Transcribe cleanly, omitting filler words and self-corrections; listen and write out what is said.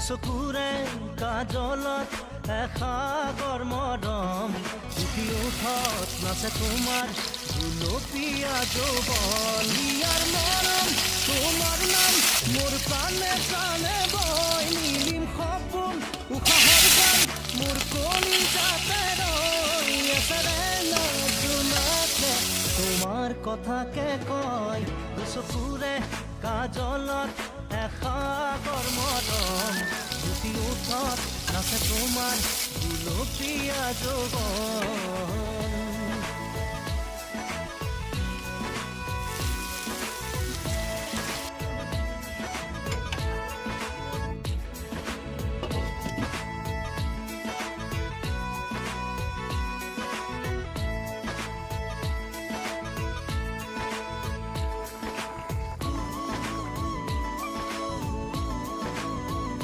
দুচকুৰে কাজলত এসাগৰ মৰম উঠি উঠত নাচে তোমাৰ গুলপীয়া যৌৱন ইয়াৰ মৰম তোমাৰ নাম মোৰ প্ৰাণে প্ৰাণে বৈ নীলিম সপোন উশাহৰ গান মোৰ কলিজাতে ৰৈ আছে ৰে নজনাতে তোমাৰ কথাকে কয় দুচকুৰে কাজলত এসাগৰ মৰম উঠি উঠত নাচে তোমাৰ গুলপীয়া যৌৱন